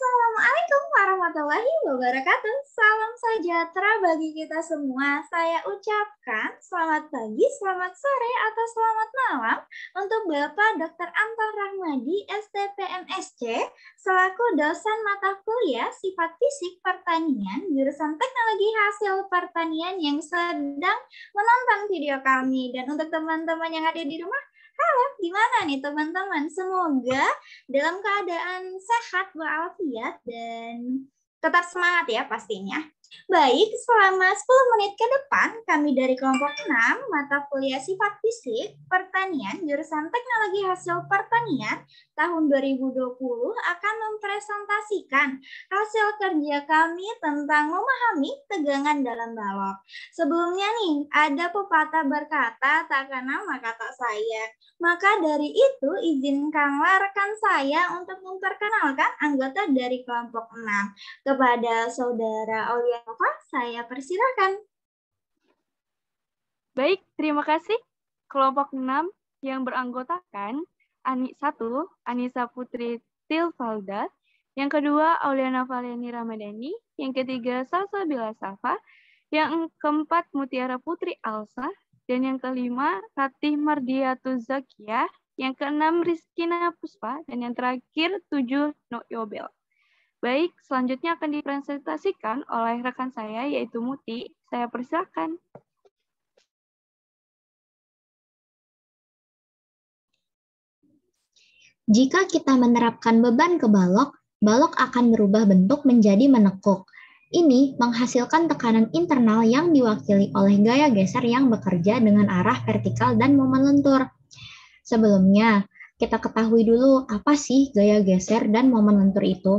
Assalamualaikum warahmatullahi wabarakatuh. Salam sejahtera bagi kita semua. Saya ucapkan selamat pagi, selamat sore, atau selamat malam untuk Bapak Dr. Anton Rahmadi, STPMSC, selaku dosen mata kuliah Sifat Fisik Pertanian, jurusan Teknologi Hasil Pertanian yang sedang menonton video kami. Dan untuk teman-teman yang ada di rumah, halo, gimana nih teman-teman? Semoga dalam keadaan sehat walafiat dan tetap semangat ya pastinya. Baik, selama 10 menit ke depan, kami dari kelompok 6, mata kuliah Sifat Fisik, Pertanian, jurusan Teknologi Hasil Pertanian, tahun 2020 akan mempresentasikan hasil kerja kami tentang memahami tegangan dalam balok. Sebelumnya nih, ada pepatah berkata, tak kenal maka tak sayang. Maka dari itu, izinkanlah rekan saya untuk memperkenalkan anggota dari kelompok 6. Kepada Saudara Olianova, saya persilakan. Baik, terima kasih. Kelompok 6 yang beranggotakan 1, Anissa Putri Tilvalda, yang kedua, Auliana Valiani Ramadhani, yang ketiga, Salsa Bila Safa, yang keempat, Mutiara Putri Alsa, dan yang kelima, Ratih Mardiatu Zakia, yang keenam, Rizkina Puspa, dan yang terakhir, 7, No Yobel. Baik, selanjutnya akan dipresentasikan oleh rekan saya, yaitu Muti. Saya persilakan. Jika kita menerapkan beban ke balok, balok akan berubah bentuk menjadi menekuk. Ini menghasilkan tekanan internal yang diwakili oleh gaya geser yang bekerja dengan arah vertikal dan momen lentur. Sebelumnya, kita ketahui dulu apa sih gaya geser dan momen lentur itu.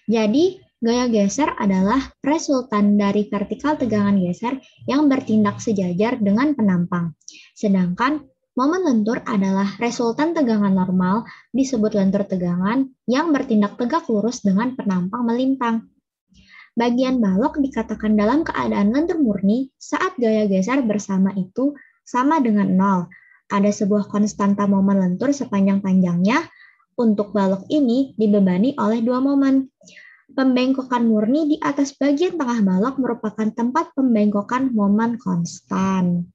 Jadi, gaya geser adalah resultan dari vertikal tegangan geser yang bertindak sejajar dengan penampang. Sedangkan momen lentur adalah resultan tegangan normal disebut lentur tegangan yang bertindak tegak lurus dengan penampang melintang. Bagian balok dikatakan dalam keadaan lentur murni saat gaya geser bersama itu sama dengan 0. Ada sebuah konstanta momen lentur sepanjang-panjangnya. Untuk balok ini dibebani oleh dua momen. Pembengkokan murni di atas bagian tengah balok merupakan tempat pembengkokan momen konstan.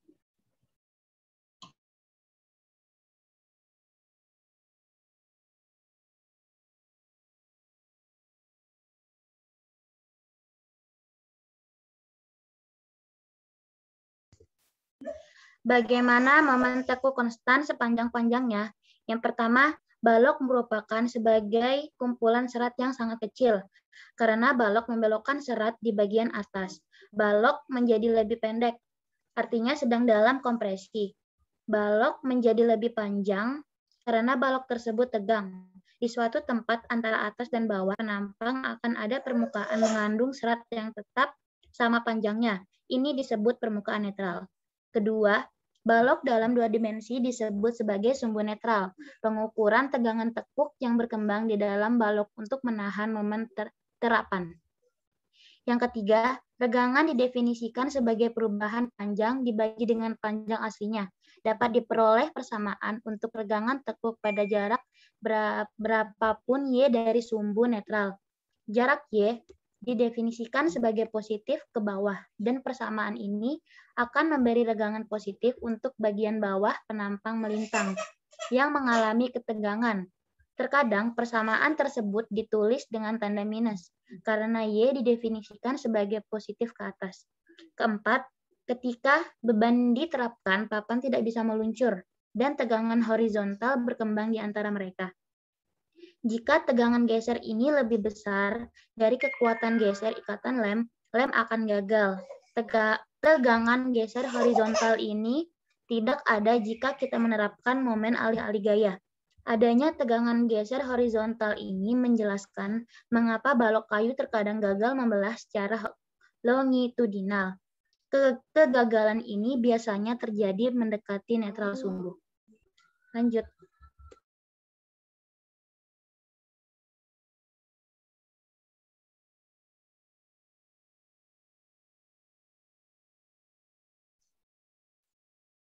Bagaimana momen tekuk konstan sepanjang-panjangnya? Yang pertama, balok merupakan sebagai kumpulan serat yang sangat kecil. Karena balok membelokkan serat di bagian atas, balok menjadi lebih pendek, artinya sedang dalam kompresi. Balok menjadi lebih panjang karena balok tersebut tegang. Di suatu tempat antara atas dan bawah penampang akan ada permukaan mengandung serat yang tetap sama panjangnya. Ini disebut permukaan netral. Kedua, balok dalam dua dimensi disebut sebagai sumbu netral, pengukuran tegangan tekuk yang berkembang di dalam balok untuk menahan momen terapan. Yang ketiga, regangan didefinisikan sebagai perubahan panjang dibagi dengan panjang aslinya. Dapat diperoleh persamaan untuk regangan tekuk pada jarak berapapun Y dari sumbu netral. Jarak Y didefinisikan sebagai positif ke bawah, dan persamaan ini akan memberi regangan positif untuk bagian bawah penampang melintang yang mengalami ketegangan. Terkadang persamaan tersebut ditulis dengan tanda minus, karena Y didefinisikan sebagai positif ke atas. Keempat, ketika beban diterapkan, papan tidak bisa meluncur, dan tegangan horizontal berkembang di antara mereka. Jika tegangan geser ini lebih besar dari kekuatan geser ikatan lem, lem akan gagal. Tegangan geser horizontal ini tidak ada jika kita menerapkan momen alih-alih gaya. Adanya tegangan geser horizontal ini menjelaskan mengapa balok kayu terkadang gagal membelah secara longitudinal. Kegagalan ini biasanya terjadi mendekati netral sumbu. Lanjut.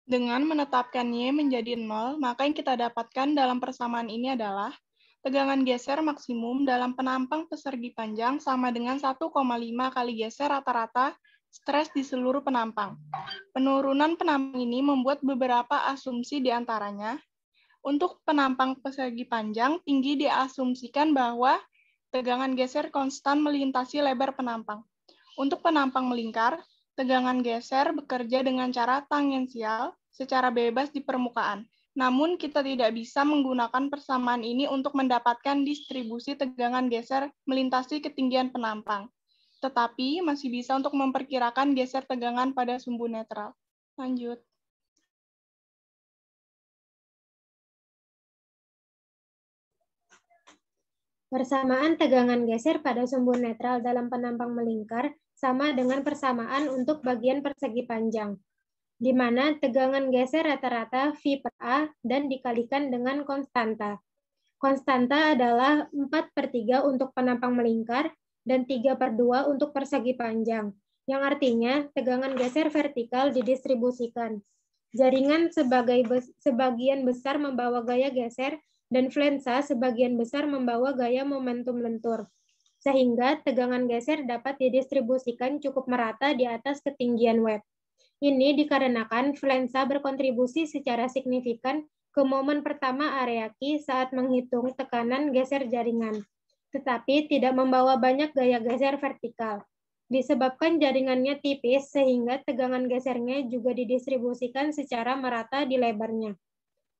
Dengan menetapkan Y menjadi 0, maka yang kita dapatkan dalam persamaan ini adalah Tegangan geser maksimum dalam penampang persegi panjang sama dengan 1,5 kali geser rata-rata stres di seluruh penampang. Penurunan penampang ini membuat beberapa asumsi di antaranya. Untuk penampang persegi panjang, tinggi diasumsikan bahwa tegangan geser konstan melintasi lebar penampang. Untuk penampang melingkar, tegangan geser bekerja dengan cara tangensial secara bebas di permukaan. Namun, kita tidak bisa menggunakan persamaan ini untuk mendapatkan distribusi tegangan geser melintasi ketinggian penampang. Tetapi, masih bisa untuk memperkirakan geser tegangan pada sumbu netral. Lanjut. Persamaan tegangan geser pada sumbu netral dalam penampang melingkar sama dengan persamaan untuk bagian persegi panjang, di mana tegangan geser rata-rata V per A dan dikalikan dengan konstanta. Konstanta adalah 4/3 untuk penampang melingkar dan 3/2 untuk persegi panjang, yang artinya tegangan geser vertikal didistribusikan. Jaringan sebagian besar membawa gaya geser dan flensa sebagian besar membawa gaya momentum lentur, sehingga tegangan geser dapat didistribusikan cukup merata di atas ketinggian web. Ini dikarenakan flensa berkontribusi secara signifikan ke momen pertama Areaki saat menghitung tekanan geser jaringan, tetapi tidak membawa banyak gaya geser vertikal. Disebabkan jaringannya tipis sehingga tegangan gesernya juga didistribusikan secara merata di lebarnya.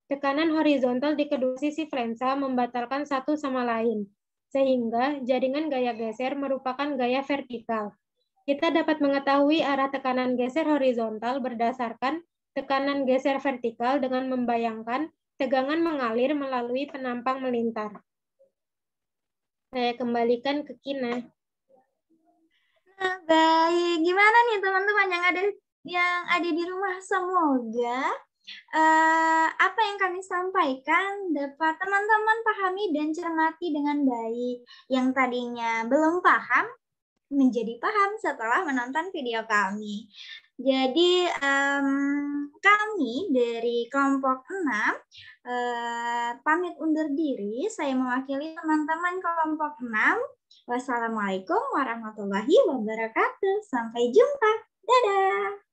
Tekanan horizontal di kedua sisi flensa membatalkan satu sama lain, sehingga jaringan gaya geser merupakan gaya vertikal. Kita dapat mengetahui arah tekanan geser horizontal berdasarkan tekanan geser vertikal dengan membayangkan tegangan mengalir melalui penampang melintar. Saya kembalikan ke Kina. Nah, baik. Gimana nih teman-teman yang ada di rumah? Semoga apa yang kami sampaikan dapat teman-teman pahami dan cermati dengan baik. Yang tadinya belum paham, menjadi paham setelah menonton video kami. Jadi kami dari kelompok 6 pamit undur diri. Saya mewakili teman-teman kelompok 6. Wassalamualaikum warahmatullahi wabarakatuh. Sampai jumpa. Dadah.